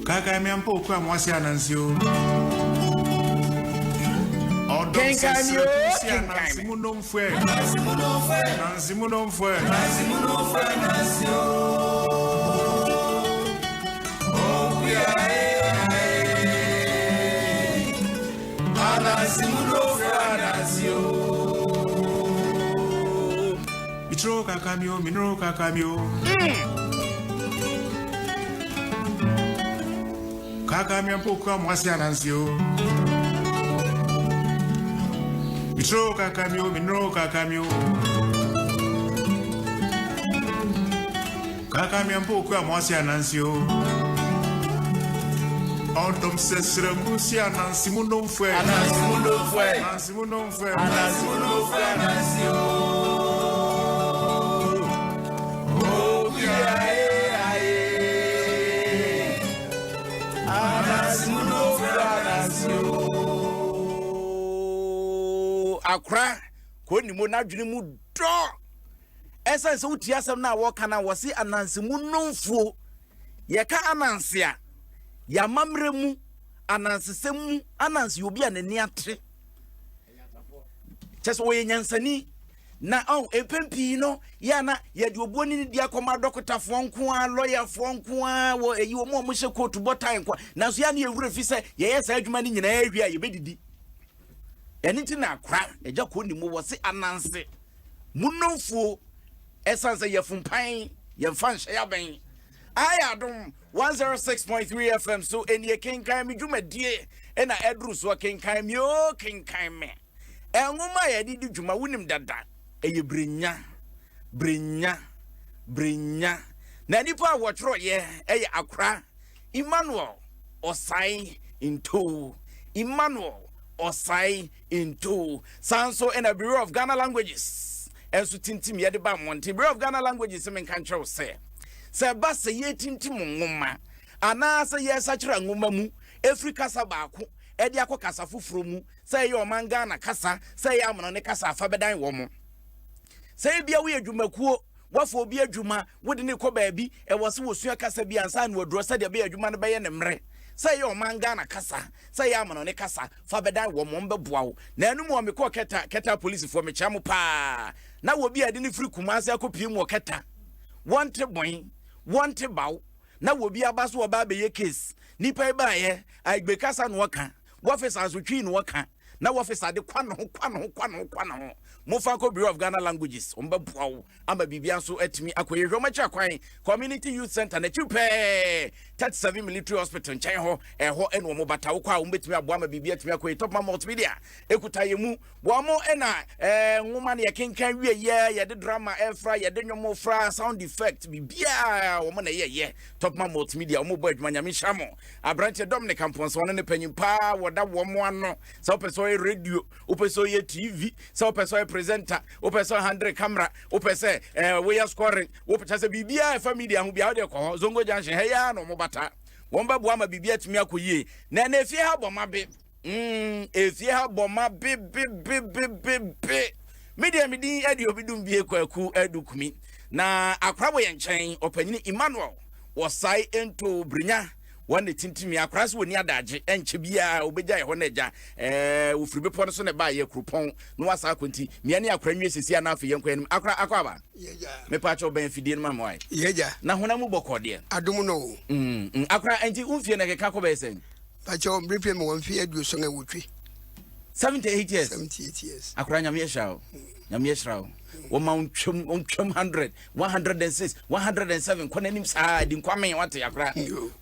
Kenkan Me On Adom Wasi Anansio Kenkan Me On Adom Mitro kakamio, minro kakamio. Kakamio poka mwasi anansio. Mitro kakamio, minro kakamio. Kakamio poka mwasi anansio. Adom sesre musi anansimuno mfwe. Anansimuno mfwe. Anansio. Akra ko ni mo na dwene mu do esa se wuti asem na wo kana wo se ananse mu nomfuo ye ka ananse a ya mamre mu ananse sem mu ananse obi anani atre cheso wo nyansani na epempi no ya na ye de obuoni ni dia koma dokotafo nko a lawyer-fo nko a wo eyi wo mo hye kotu botan nko na so ya na ewure fi se ye yesa adwuma ni nyina ahwi a ye bedidi eni na akra eja ko ni mu wo se ananse munonfuo esanse ye fumpan ye fanhye ya ben ayadom 106.3 FM so eni Kenkan Me dwumadie ena edru so Kenkan Me o Kenkan Me enwoma ye didi dwuma wunim dada eye brenya na nipa wotro ye eye akra Emmanuel Osai into Emmanuel Osai into Sanso in a Bureau of Ghana Languages. And so tintim yede ba monte Bureau of Ghana Languages men kan tro say basa ye tintim ngoma ana say ye sachira ngoma mu Africa sabako e de akokasa foforo mu say ye oman Ghana kasa say ye amono ne kasa fa bedan wo mo say bia we adwumakuo wafo obi adwuma wode ne ko baabi e wose wosua kasa bi ansa na wodro say de be adwuma no be ye ne mre say yo man Ghana kasa say ya amano ne kasa fa bedan wo mo mbeboa wo na enu mo me ko keta police for me chamo pa na wo bi ade ne free kumase akopie mo keta wonte boy wonte baw na wo bi abaso wo ba be ye case nipa e ba ye agbe kasa no waka wo officer so twi no waka na wo officer de kwa no Mofa ko Bureau of Ghana Languages ombeboa wo ama bibia so atimi akoye hwomacha kwan Community Youth Center na chupe 37 Military Hospital nchen ho eho eno mo bata wo kwa wo betimi aboa ma bibia atimi akoye top ma multimedia ekuta yemu wo mo ena nwoma na Kenkan wie ye de drama efra ye de nwomo fra sound effect bibia wo mo na ye top ma multimedia wo bo adwuma nyame hamo abrante Dominic Amponso ne panyimpa wo da wo mo ano so person radio wo person ye TV so person presenter o person 100 camera o person we are scoring o person bibia family ahu bia de ko zongo junction he ya no mo bata won ba bua ma bibia timi akoyie na na efie ha boma be efie ha boma be media medi ade obidum bie kwaku adukumi na akrabo ye nchen opanyini Emmanuel Osai into Brinya one tintimi akrase woni adaje enche bia obeja ye ho na eja ofiri bepo no so ne ba ye krupon no wasa akonti me ne akranwe sesi ana afa ye nkwan akwa ba yeja me pa cho ben fidie no mamwai yeja na honam bokode adom no akra enti umfie na keka ko be sen pa cho mbripe me won fie adu so na wotwi 78 years 78 years akra nyame yeshao nyame yeshao woman 100 106 107 konanim saa di nkwame wate akra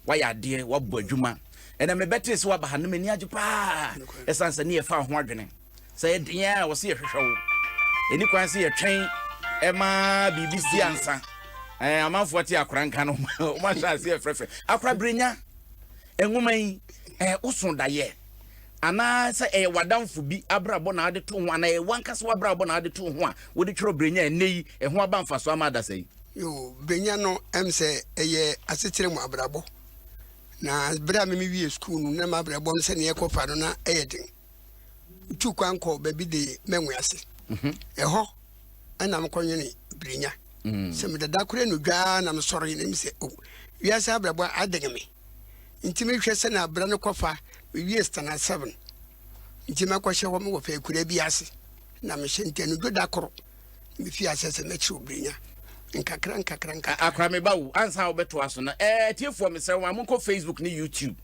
waya de wabɔ adwuma ena me betre se waba hanom ani age pa esansa ne yefa ho adwene sɛ yɛdea wɔ se yɛhwehwɛ wo eni kwan se yɛtwɛn ɛma BBC ansa amanfo ate akra nka no ma hwa se yɛfrɛfrɛ akra brenya enwoma yi uso daye ana sa wadamfo bi abrabo na ade to ho ana wankase wabrabo na ade to ho a wode tworo brenya enei ho abamfa so amada sai yo brenya no emse eye asekyere mu abrabo na bra me wie school no na ma abrabo no se ne ekofa no na eyeden tu kwanko ba bi de menwe ase eho ana mkonye ne brenya se me da kure no dwa na me sori na me se o wiase abrabo adege me nti me hwe se na abra no kofa me wiase na 7 nti me kwahye ho me wo fa kure bi ase na me hye ntenu da koro me fi ase se me chi obrinya nkakra akra me bawo ansa wo beto aso na tiefo me se wa monko Facebook ni YouTube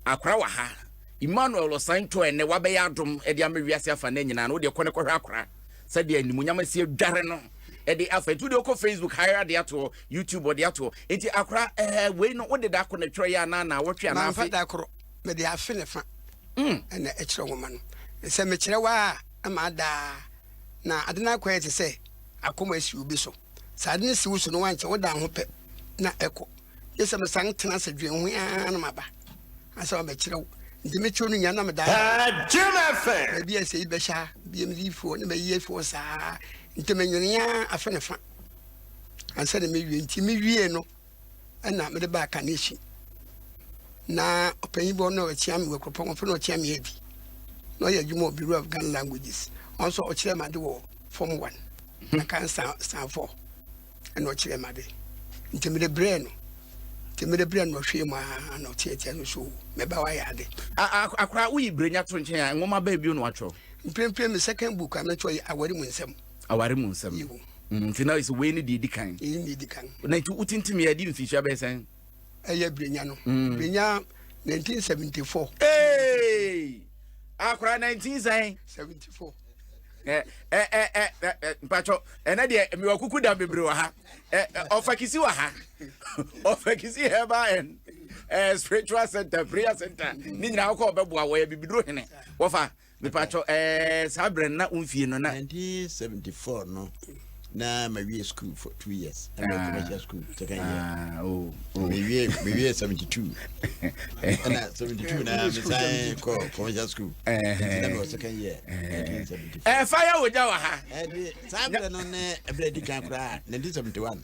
akra wa ha Emmanuel Osanto ene wa be yadom e dia me wiase afa na nyina na wo de kone kohwe akra se de animunyam se dware no e de afa tu de ko Facebook hire de ato YouTube de ato enti akra we no wo de da ko na twere ya na wo twa na afa da koro me de afa ne fa ene e kire wo ma no se me kire wa ama da na adena ko ete se akoma si obi so sadne si wo so no wanche wo da ho pe na eko yesa me sang tena se dwen ho ya na maba asa me kire wo ndi me chuo no nya na me da Jemefe bi ese ibe sha bi me lifo ne me yefo sa nti me nyonya afa ne fa ansa de me wie nti me wie no ana me de ba ka ne shi na opanyibo no achia me wekropon fo no achia me ebi no ya jumo Bureau of Ghana Languages also ochire ma de wo form 1 na kan stand 4 and ochire ma de nti me de brain no hwe ma na otie no so me ba wa ya de akra uyi brenya to nchen ya ngoma ba bi no atwo mprempre me second book am to awari mu nsem nti na is we ni di kan na nti utintimi ya di mfisha be sen eye brenya no brenya 1974 akra 1974 mpacho ena de mi wakuku da bebre wa ha ofakisi wa ha ofakisi heba en spiritual center prayer center ni nyina ko obeboa wo ya bibidro hene wofa mpacho sabre na umfie no na 1974 no na my school for 2 years and commercial school second year maybe 72 and 72 na me say commercial school and second year 1974 fire wo ja wa ha sabre no na ebredi kan kra 1971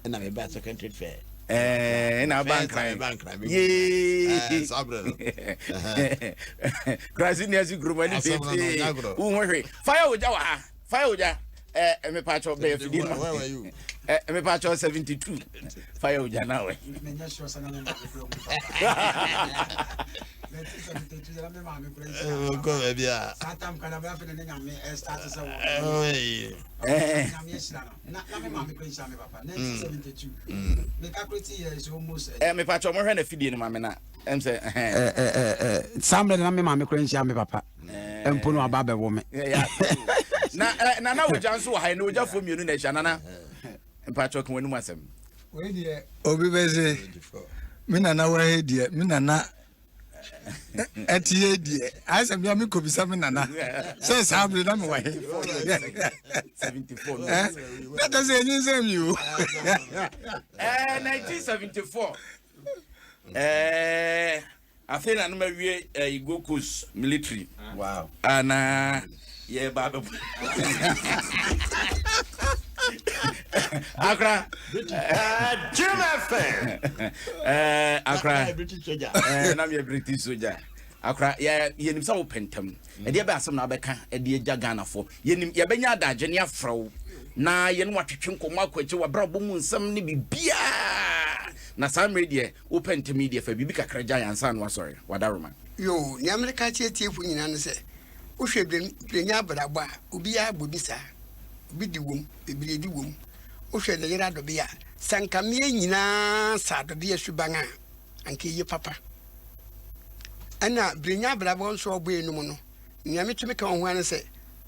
and na me secondary fair na bank ye sabre krasi ni asi group ani pe fire wo ja wa ha fire wo ja me pacho be fidi no where were you me pacho 72 fire uja nawe menya sure sana na go bia satam kana ba fe ne nyame start se wo nyame shira no na me ma me kwencha me papa 1972 me calculate years almost me pacho mo hwe na fidi no ma me na em say samle na me ma me kwencha me papa empo no aba be wo me na uja nso ha na uja fo mienu na hia na mpacho kan wanu masem we die obi beze mi nana wa he die mi nana etie die asa mi am ko bisa mi nana so sabre na me wa he 74 that does any same you 1974 afena no mawie Igokos military wow ana ye baba akra Jemefe akra British soldier na me British soldier akra ye nim sa wo pentam e de ba asem na beka e de ja Ghana fo ye nim ye benya adagye ne afrawo na ye no watwetwe nkomo akwache wa bra bomu nsam ne bibia na sam media open to media fa bibi kakra ja yansa no sorry wadaroma yo ni America tietiefu nyina no se wo hwe brenya brabo a obi ya bobisa obi di wom bibiri di wom wo hwe de yira do bia sankamie nyina sa do bia suban a anke ye papa ana brenya brabo nso obo enum no nyame tumi ka ho an se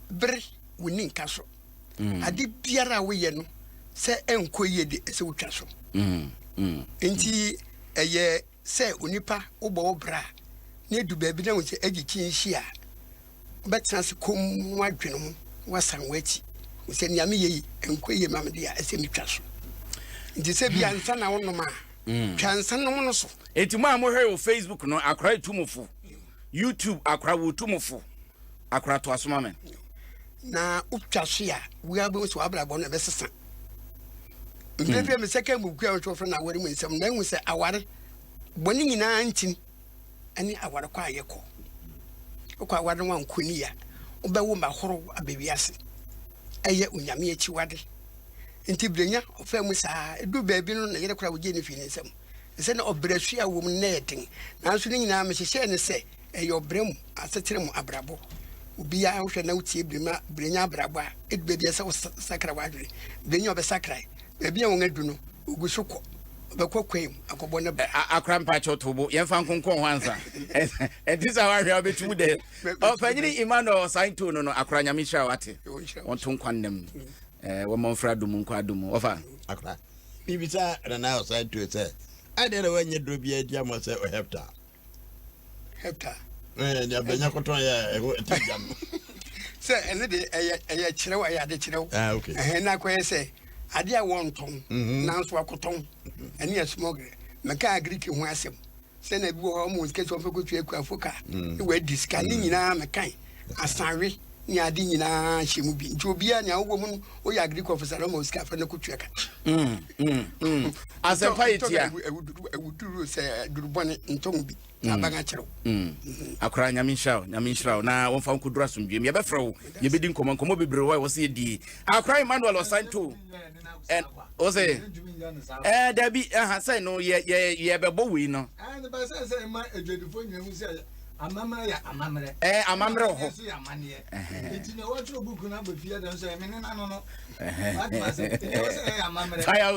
bre woni nka so ade biara wo ye no se enkoye de se wotwa so enti eye se onipa wo bra na edu ba bi na wo se agikin hia betra se kom wadwene mu wasan wachi wo se nyame ye enkoye mamde ya ese mitwa so enti se bia nsa na wonoma twa nsa no no so enti mo amhwe o Facebook no akra etumufo YouTube akra wo tumufo akra to asoma men na utwa so ya we abo so abrabo no besesa mpepe me second book ya to for na awari mu nsem na hu se aware boni nyina ntin ani aware kwa ayeko kwa aware wan kuni ya obewo mahoro abewiase eye onyame achi wade nti brenya ofa mu saa edu baabi no na yere kora wogie ne fi ne nsam se na obrasua wo mu na yeten nanso ne nyina me hyehye ne se eyo brem asetere mu abrabo obi ya hwɛ na utie brenya abrabo a edu baabi asa sakra wadwe brenya obesakra baabi a won adu no ogusukɔ obekɔkwem akɔbɔ ne ba akrampa chotobo yemfa nkonkon ho ansa edisa wa hwɛ obetum de ofanyini Emmanuel Sainto no akra nyamehya wate wonton kwannem wo monfra dum nko adum ofa akra bibisa na Sainto say I dey when you do be a jam say o hepta ya benya koton ya tajam say ene de eya kirewa ya de kirew okay na koye say ade a wonton nanso akoton ene ya smogre meka agriki ho asem say na bi wo mo sketch on fekotu akuafoka e we diska ni nyina mekan asanwe ni ade nyina hyemu bi nti obi a nya wo mu o ya agriki officer no mo ska fa na kotu aka asempa itia ewuduru say durubone nton bi abanga kyerɛw akra nyamehya na wonfa nkudura somdwem yɛbɛfrɛ wo yɛbɛdi nkɔmmɔ bebree wo se di akra Emmanuel Sainto and ose dabi say no yɛbɛbɔ wei no and ba say ma edwedifo nyamu say amamre ya amamre amamre ho enti ne watro book na ba fia dan so me na no amamre fire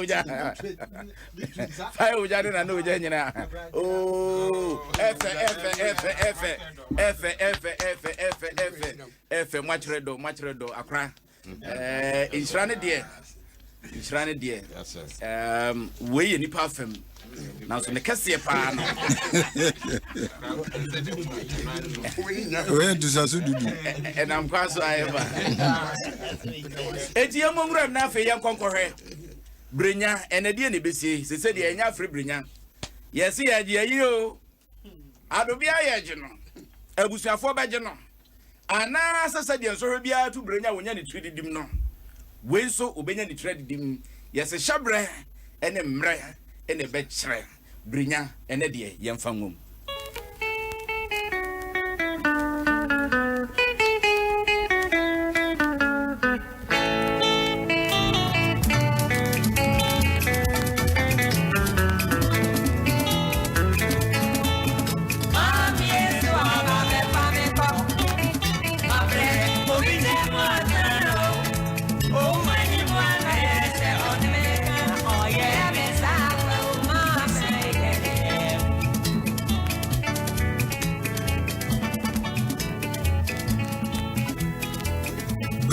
uja na no uja nyina F matredo akra insurane de we ye nipa fam na so ne kase pa no we do sasu dudu and am kwaso ayeba eti yemongura na afa yenkonkohwe brenya enade ne besi se de enya afre brenya yesi yaje ayi o adobia yaje no abusuafo baje no ana sasa de nso hwe bia tu brenya wonya ne trididim no wenso obenya ne trididim yesi shabre ene mre ene bechre brenya ene de yemfa ngom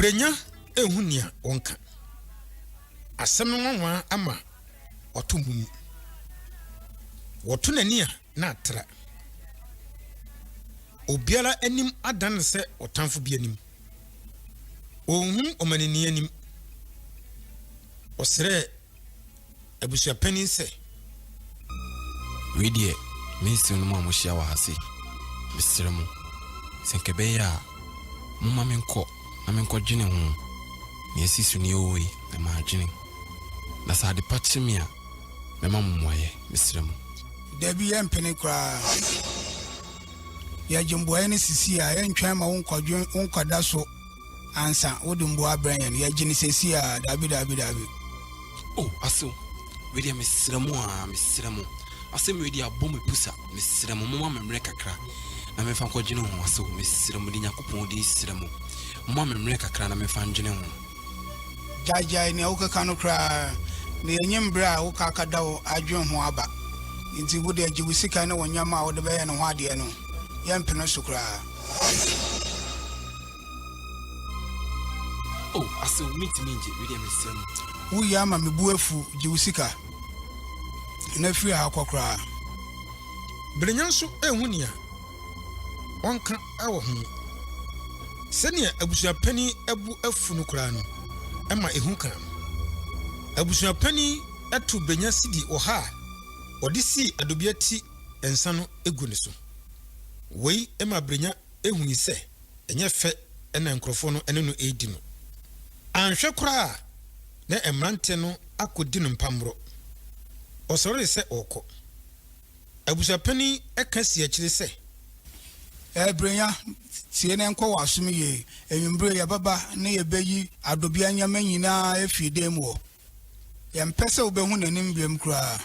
brenya ehunia onka asem no nwa ama otomumu wotunania na atra obiara anim adan se otamfo bi anim ohun omanini anim osre abusua panin se wedie minsi no mo hia wa hase bisremu senkebe ya mumma menko na menko dwene ho ne asisu ne oyi na ma dwene na sa de patchimia me mammoye bisremu dabi ya mpene kra ya jimboye ne sisi a ya ntwan ma wonkodwen wonkoda so ansa wodumbo abran ya gini sisi a dabi oh aso wedi misremu asem wedi abom pusa misremu mama memre kakra na me fa nkodwene ho aso misremu di nyakopon di sremu mama memre kakra na me fa ndwene ho jajai ne ukaka no kra ne nyembra ukaka dawo adwen ho aba nti wode ajiwusika ne wonyama wode beye ne ho ade no yempene so kra oh aso mitminje wedi misremu wuya ama mebuafu jiwusika na fi akokra brenya nso ehunia onka awo hu senia abusua pani abu afunu kra no ema ehu kan abusua pani atu brenya sidi oha odisi adobiati ensa no egu ne so wei ema brenya ehuni se enye fe ena nkrofo no ene no edi no anhwe kra na emrante no akodi no mpamro osore se oko abusua pani ekasi akire se brenya tie ne nkɔ wasum ye enwumbre ya baba ne ye beyi adobia nyama nyina efide mu yɛmpɛ sɛ wobɛhu n'anim biam koraa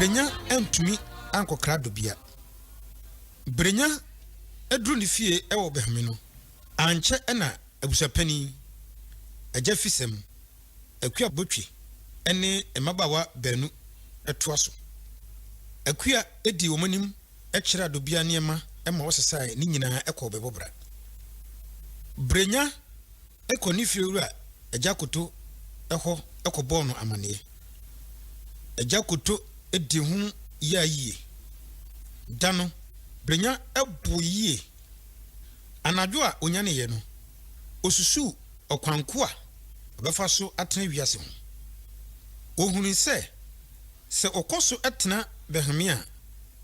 Brenya entumi ankokra dobia. Brenya edru ne fie ewo behme no. Anche na abusapani agya fisem akua botwe ene emabawa banu etoa so. Akua edi womanim ekira dobia niema ema wosesai ni nyina ekọ bebobra. Brenya ekoni fie wura agya koto eho ekọbọ no amane. Agya koto edi hu ya yie dano brenya ebu yie anadwo a onyane ye no osusu okwanko a obefa so atena wiase ho ohunu se okoso etena behme a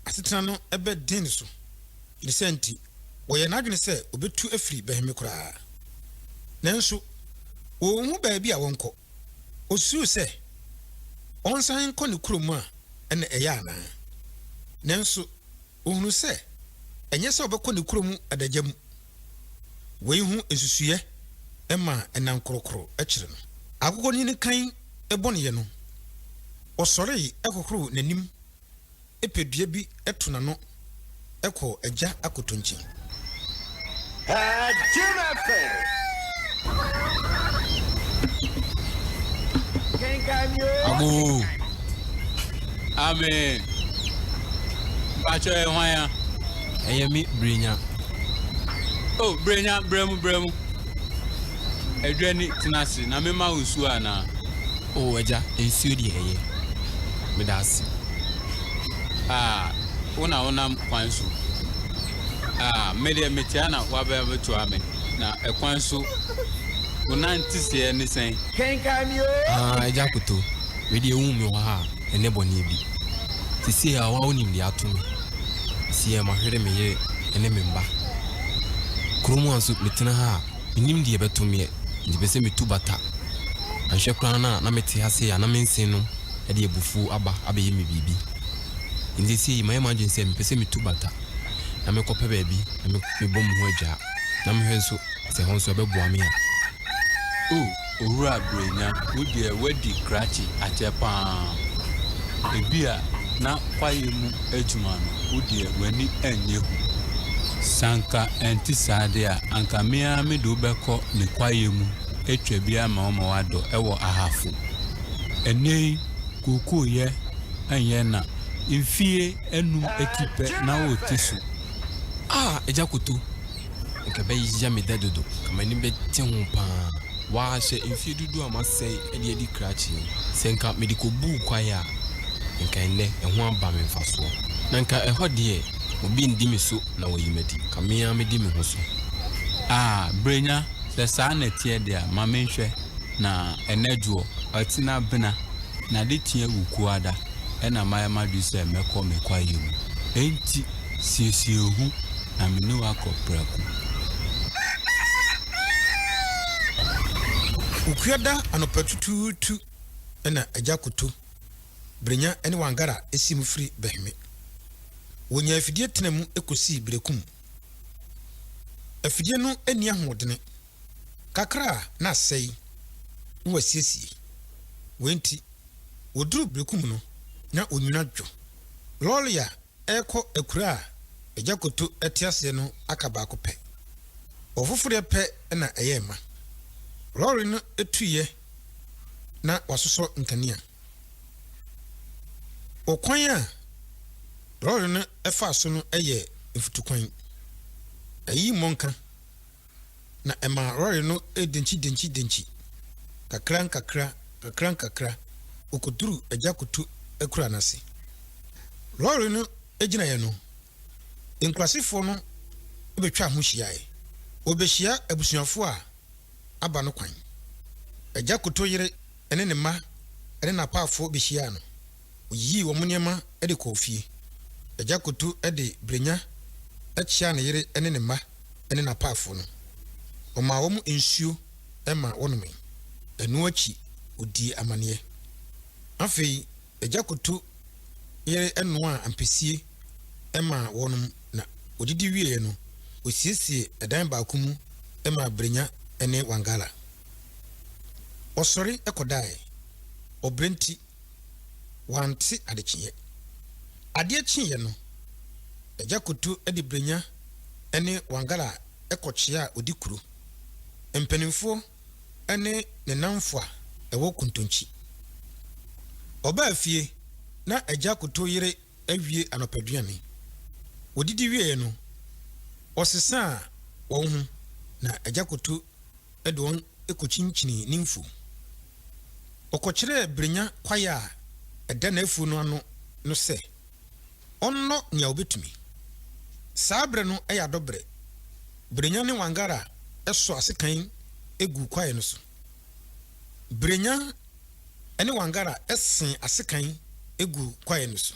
asetena no ebe den so ni senti woye nadwene se obetu afiri behme koraa nanso ohunu baabi a wonko osusu se onsan ko ne kurom a ene eyana nanso ohunu se enye se obekọ ne kurom adagam wei hu esusuye ema enan krokro akire no agogo ni kan ebone ye no osori ekokro nanim epedua bi etuna no ekọ agya akotonchi Abu Amen. Pacho ehwaya. Eyemi Brenya. Oh, Brenya, bremu. Edwani tinasi na mema usu ana. Oh, eja, ensuo di eye. Medasi. Una kwansu. Media metiana wabe betu ame. Na ekwansu una ntise ni sen. Kenkan Me On. Eja kuto. Wedi ewumi wa ha ene boni bi. Sisi a wa onim di atumi. Si e mahwere meye ene memba. Kromu anso metena ha nim di ebetumi ndi bese metu bata. Anhwe kran na mete ase ya na mensen no e de ebufu aba abeye me bibi. Ndi si my emergency me pese metu bata. Na me kope baabi na me bom ho agya. Na me hwenso se honso beboa me a. Owura Brenya wodi wedi krachi achepa ebia na kwaye mu ejuma no wodi wani enye hu sanka entisade a anka mea me do beko ne kwaye mu etwa bia ma o wado ewo ahafu enei kuku ye enye na mfie enum ekipe na otisu eja kutu nke be yija me dedodo kama ni be tihu pa wa she mfie dudu amasei edi krachi senka medical bu kwaya nka ene eho aba me mfaso na nka eho de obi ndi me so na woyimadi kamea me di me ho so Brenya se sa na tie de a ma menhwe na enaduo atina bena na de tie wuku ada ena maya madu se mekọ mekwa yemu enti siesie hu na me ni akọpraku Ukuada anopatututu ena agya koto Brenya ene wangara esim free behme wonya afidie tenam ekosi brekum afidie no eni ahodene kakra na sei wasiesie wenti woduru brekum no na onyuna dwo lolia eko ekura agya koto etiase no akaba akopɛ ofufure pɛ na eyema lori no etuye na wasoso nkania okwan a lori no efa so no eye mfutukwan ayi monka na ema lori no denchi kakra okoduru agya koto ekura nase lori no ejina ye no Nkrasifo no betwa ho hyiae. Obehia abusuafo a aba no kwan. Agya kotoyere ene ne ma ene na paafo behia no. Oyi wo munema de kofie. Agya kotu de brenya achia ne yere ene ne ma ene na paafo no. Oma wo mu ensuo ema wonome. Enu achi odi amane. Afei agya kotu yere eno a ampesie ema wonum na odidi wie no osiesie edan baako mu ema brenya ene wangala. Osori ekodae obrenti wanti adekye. Ade akye no agya kotu edi brenya ene wangala ekokyea odikuru. Empanimfo ene ne namfo a ewo kuntonchi. Oba afie na agya kotu yere awie anopaduane. Odidi wie no osesa won hu na agya kotu edon ekochinchini nimfu. Okokyere brenya kwaya eda na afu no ano no se onno nya obetumi. Sabre no eya dobre. Brenya ne wangara eso asekan egu kwaye no so. Brenya ene wangara esen asekan egu kwaye no so.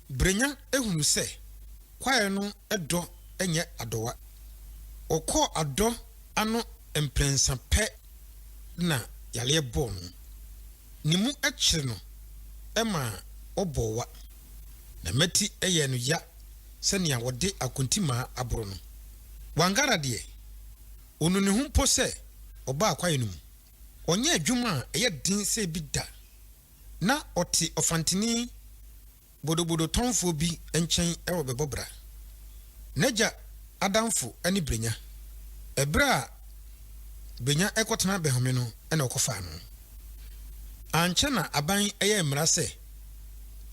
Brenya ehunu se kwaye no edo enye adowa. Okọ ado ano emprensa pe na yale bon. Nimu ekyere no ema obowa. Na meti eye no ya senia wode akontima aboro no. Wangara de onu ne humpo se oba akwaye no mu. Onye adwuma eye din se bi da. Na oti ofantini bodobodo tonfo bi enchen ewo bebobra. Neja adamfo ani brenya. Ebra brenya ekotena behome no ena okofa no. Anche na aban eye mmara se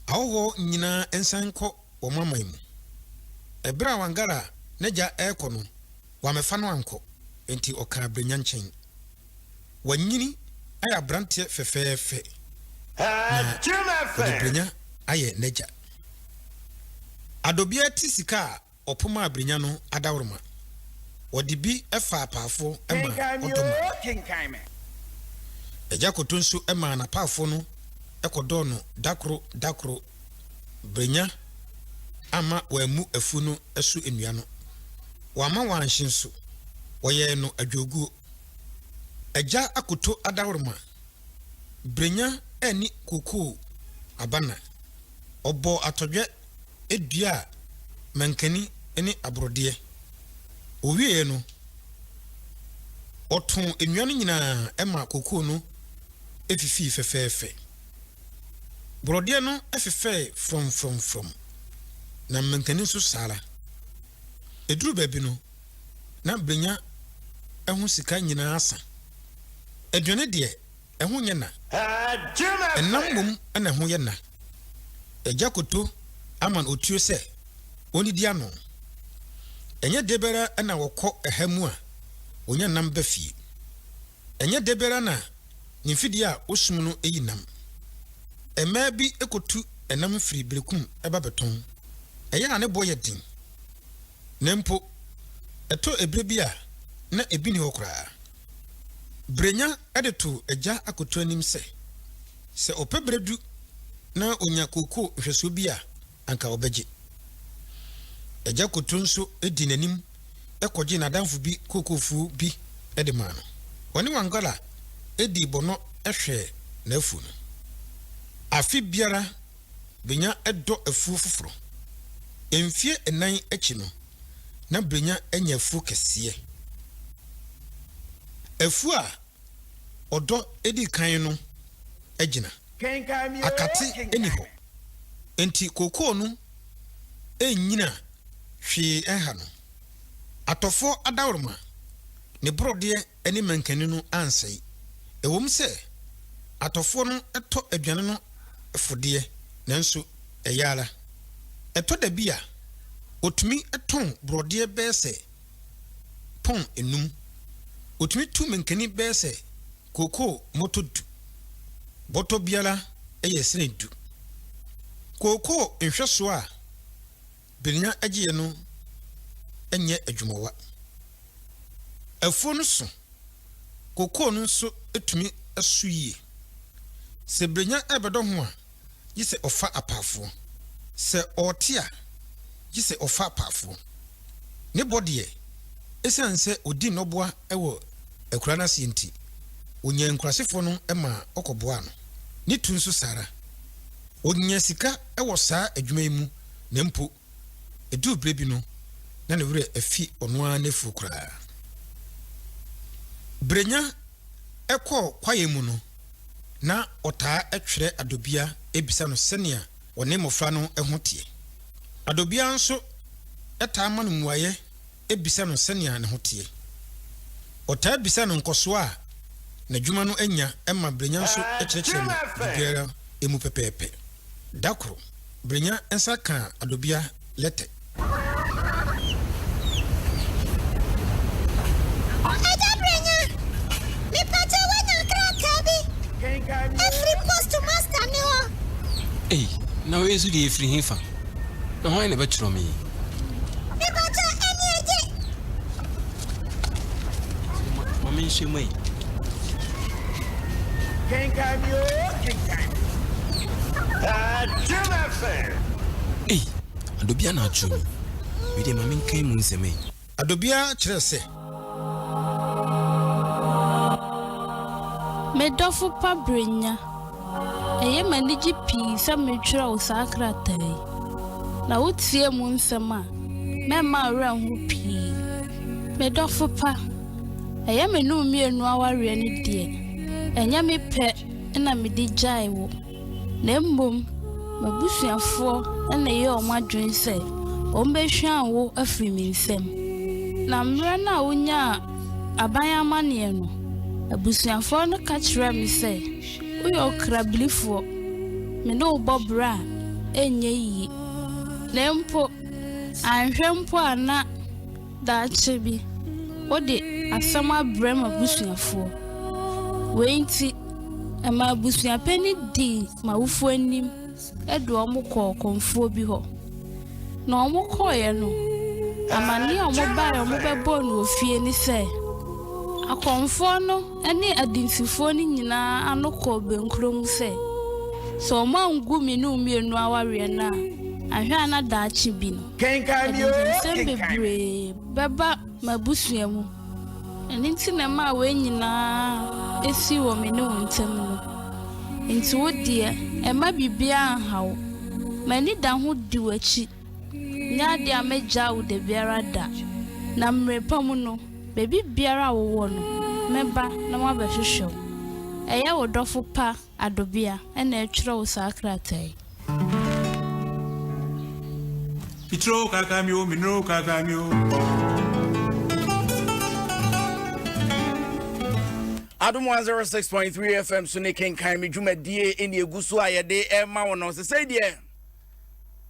awo nyina ensanko wo mamai mu. Ebra wangara neja eko no wamefa no anko enti okara brenya nchen. Wanyini aya brante fefefe. Na brenya aye neja. Adobia tisika opoma brenya no adawroma. Odibi efa apaafo ema odoma. Kenkan Me. Agya kotu nso ema na paafo no ekodo no dakro brenya ama wamu afu no esu enua no. Wama wanhye nso woye no adwogu. Agya akoto adawroma. Brenya eni kuku abana. Obo atodwe edua mankani eni abrode. Owie no oton enua no nyina ema kuku no efifi fefefe. Brode no efefe from na mankani so sala. Eduru baby no na brenya ehu sika nyina asa. Eduane de ehu nye na. Enambum ana ehu ye na. Agya koto aman otuo se oni dia no. Enye debera ana wokọ ehamu a onya nam bafie. Enye debera na nimfidi a osum no eyinam. Ema bi ekotu enam firi brekum eba beton. Eye na ne boye din. Nempo eto ebrebi a na ebi ni hokra. Brenya edeto agya akoto anim se opebredu na onya koko hweso bi a anka obegye. Agya koto nso edi nanim ekoje na danfo bi kokofu bi edema no. Woni wangala edi bono ehwe na afu no. Afi biara brenya edo afu foforo. Emfie enan echi no na brenya enya afu kese. Afu a odo edi kan no agina. Akate eni ho. Enti koko no enyina hwe eha no. Atofo adawroma ne brode eni mankani no ansai. Ewom se atofo no eto aduane no efode nanso eyala. Eto da bia otumi eton brode bese pon enum. Otumi tu mankani bese koko motodu. Boto biala eye du. Koko nhweso a brenya agye no enye adwumawa afuo no so kokoo no so etumi asu yie se brenya ebedo ho a yise ofa apafo se otia yise ofa apafo ne bodie esanse odi noboa ewo akura na sienti onye nkurasefo no ema okoboa no ni tunso sara onye sika ewo saa adwuma yi mu na mpo edu brebi no na ne wure afi ono a nefu kura brenya ekọ kwaye mu no na ota etwere adobia ebisa no senia wone mofra no ehotie adobia nso eta ma no muaye ebisa no senia ne hotie ota ebisa no nkoso a na dwuma no anya ema brenya nso ekyerɛkyerɛ no biara emu pepepe dakro brenya ensa ka adobia lete Every postmaster me ho. Hey, now where is the free hifa? No one never tell me. Me bata any eje. Mama she me. Kenkan Me On Adom. Hey, adobia na chumi. We dey mama nkan mu nseme. adobia kyerɛ sɛ Medofo pa brenya. Eye maniji pi sa metwira wo sakratai. Na wotie mu nsɛm a mema awra ho pi. Medofo pa. Eye menu mienu aware ne de. Enya me pɛ na me di gyae wo. Na mbom mabusuafo na ye o madwen sɛ ombehwan wo afiri me nsɛm. Na mra na wonya aban amane no. Abusuafo no ka kyerɛ me sɛ woyɛ okrablifo me no bobra enye yi na mpo anhwɛ mpo ana daache bi wode asɛm abrɛ ma abusuafo wenti ama abusuapani di ma wofo anim edu ɔmo kɔkɔmfo bi hɔ na ɔmo kɔɛ no amane a ɔmo ba ɔmo bɛbɔ no ofie ni sɛ akonfo no ene adinsifo ni nyina anokọ benkrom se so ma ngu mi no mienu aware na ahwe ana daachi bi no Kenkan Me On bebre beba mabusuamu ene nti na ma we nyina esi wo me no ntem no nti wo de e ma bibia anhawo mani da ho di wachi nya de amegya wo de biara da na mrepam no baby biara wo no meba na ma ba hwehwew eya wo dofo pa adobia na etwere wo sakratai Pitro Kenkan Me On, minro Kenkan Me On. Adom 106.3 FM so ne Kenkan Me dwumadie eni eguso ayede e ma wono se sei de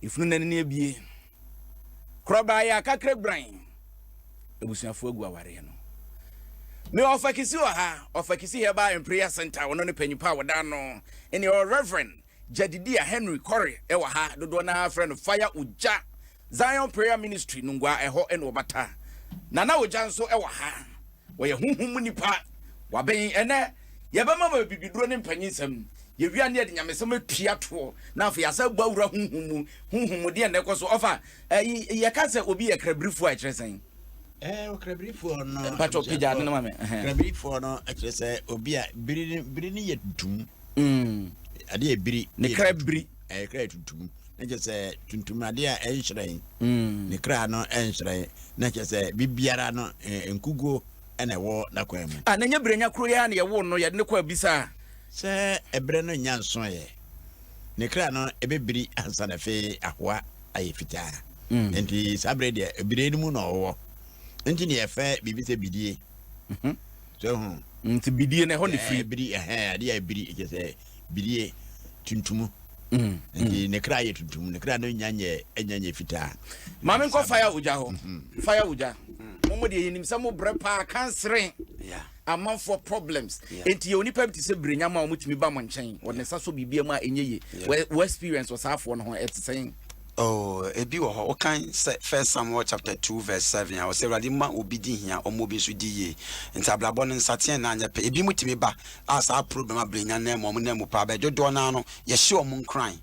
ifunu nane ne abie kroba ya kakre bran ebusuafo agu aware no me ofakisi ha ofakisi here ba in prayer center wono ne panyipa woda no eni Reverend Jadidia Henry Corey e wa ha dodo na friend fire uja Zion Prayer Ministry nungwa eho eno bata na uja nso e wa ha wo ye hunhum nipa waben ene ye ba mama bibiduro ne mpanyinsam ye wia ne de nyamesem atua to na afa yasa gbawura hunhum de ne koso ofa ye ka se obi ye krabrifu a kyeresen Krabrifo no. Pacho pija no mame. Krabrifo no actually say obi a biri ni ye tuntum. Ade e biri. Ne krabri. Kra tuntum. Na je say tuntum ade a enhyiren. Ne kra no enhyiren. Na je say bibiara no enkugo ene wo na kwa mu. Ah na nya brenya kro ya na ye wo no ye de kwa bisa. Se ebre no nya nso ye. Ne kra no ebebiri ansa na fe ahoa aye fita. Enti sabre de ebire ni mu no wo. Nti ne efe bibise bidie. So nti bidie na ho ne fi bidi ade ya bidi ke se bidie tuntumu. Nti ne kra ye tuntumu ne kra no nyanye enyanye fita. Mame nko fire uja ho. Fire uja. Momo de yenim sa mo brepa kansere. Yeah. Amount for problems. Enti ye onipa bi se brenya ma omutimi ba mo nchen. Won sa so bibia ma enye ye. We experience was half one ho etsen. Oh, ebi wo ho kan say First Samuel chapter 2 verse 7. I say radi ma obi di hia omo bi so di ye. Nti ablabo no nsate na anya pe. Ebi mutimi ba as a problem abrenya na mo na mu pa ba dodo na no ye hye omo nkran.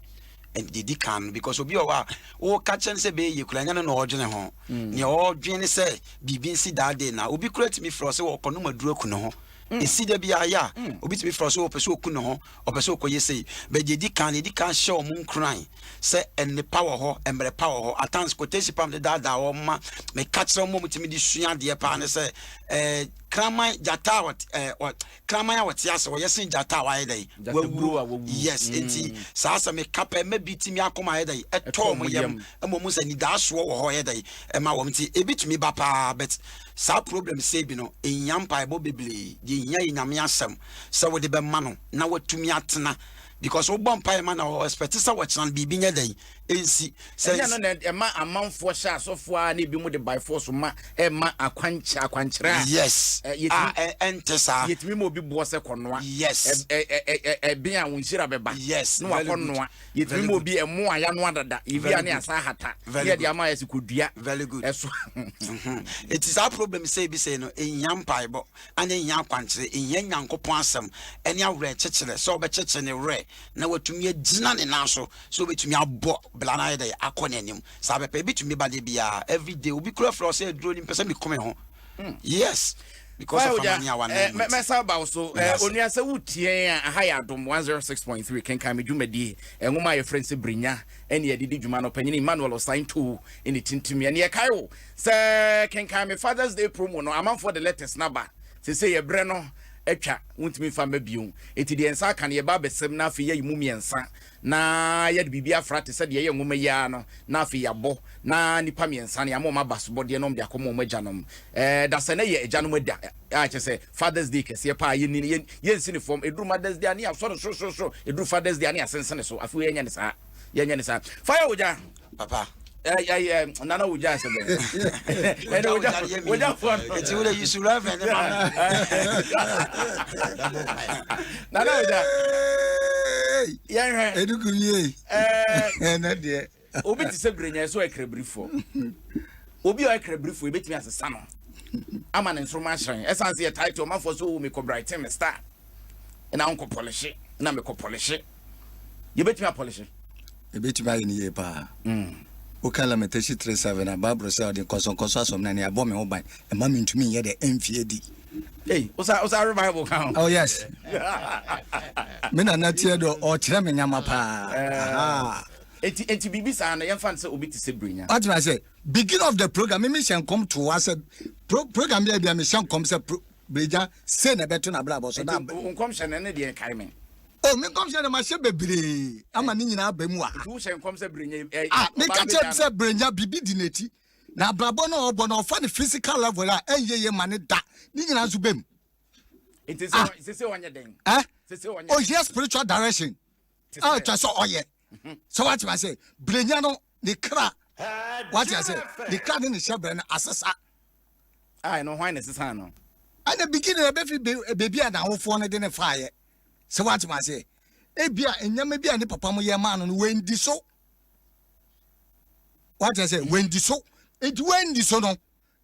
And didi kan because obi o catch and say be ye kula nya no odwene ho. Ne odwene say bibi nsi that day na obi kura timi fro say wo kono maduro ku no ho. Esi da bia ya obi timi fro so opese oku no ho opese okoye sei be di kan show mun kran say en the power ho emre power ho atans quotation pam da o ma me catch mo mutimi di sua de pa ne say kraman jata what kraman what ya so yesin jata wa dai yes enti sa me kapa me bitimi akoma ya dai eto mo yam mo mu say ni da so wo ho ya dai e ma wo mti e bitimi ba pa but sa problem say bi no enyam pa ebo beble di nya nyame asem se wo de be ma no na watumi atena because wo bom pa ma na expect say wo chan bibi nya dai ensi say no na e ma amanfo sha asofo a na bi mu de by force ma e ma akwankyera yes entesa yetimi mo bi bo se konoa yes bi a wonshira beba yes no wakonoa yetimi mo bi emu aya no adada ibi ani asa hata ye de ama yesikudua very good eso it is our problem say bi say no enyam paibo anya nya kwankyere enya nyankopon asem ene awre chechele so be chechele ne re na watumi agina ne na so betumi abo blana ye dey akọ nanim sabe pe bitumi ba de bia every day obi kura fro say duro ni pese me come ho yes because of amania one me saba so onua se wutie a ha ya Adom 106.3 Kenkan Me dwumadi enwoma ye friend se brinya ene ye didi dwuma no panyini Emmanuel sign to in the tintimi ene ye kai wo se Kenkan Me Father's Day promo no amount for the latest number say ye bre no etwa wuntimi fa mabiu eti de ensa kan ye ba besem na afi ye yimu miensa na ye de bibia frate se de ye nwoma ya no na afi yabo na nipa miensa ne amoma basobo de nom de akomo majanom da se na ye ajanom da a che se Father's Day kese pa ye ni ye nsi ni form edru Mother's Day ani afso so edru Father's Day ani asense ne so afi ye nya ne sa fire oja papa nana uja sebe uja for eti we use love and nana uja yeah edukuni na de obi ti se brenya so ekrebrifo obi o ekrebrifo ebetimi asesa no ama ne nsoma hyen esanse ye title ma for so me ko brighten me star na onko polish na me ko polish ye betimi polish ebetimi ayi ni ye pa okala meteshi 37 na babro say de konson asom na ne abome ho ban e ma mentumi ye de emfie di hey osa revival count oh yes me na tie do o kire me nyama pa enti bibi sa na yemfa nse obi ti se brinya what I say beginning of the program me shen come to us program bia me shen come say breja say na beto na bra bo so na nkom shen ne de kai me oh me come say na ma she bebre ama ni nyina ba mu a tu shen kom say brinya me ka che say brinya bibi di neti na brabo na obo na ofa the physical level a enye mane da ni nyina so bem it is wanya den oh yes spiritual direction twa so oye so what I say brinya no the kra what I say the kra ni shebre na asesa no why necessary no at the beginning be baby and awofo no de ne faaye so what I say ebia enyama bia ne papa mo ye ma no wendi so what I say wendi so it wendi so no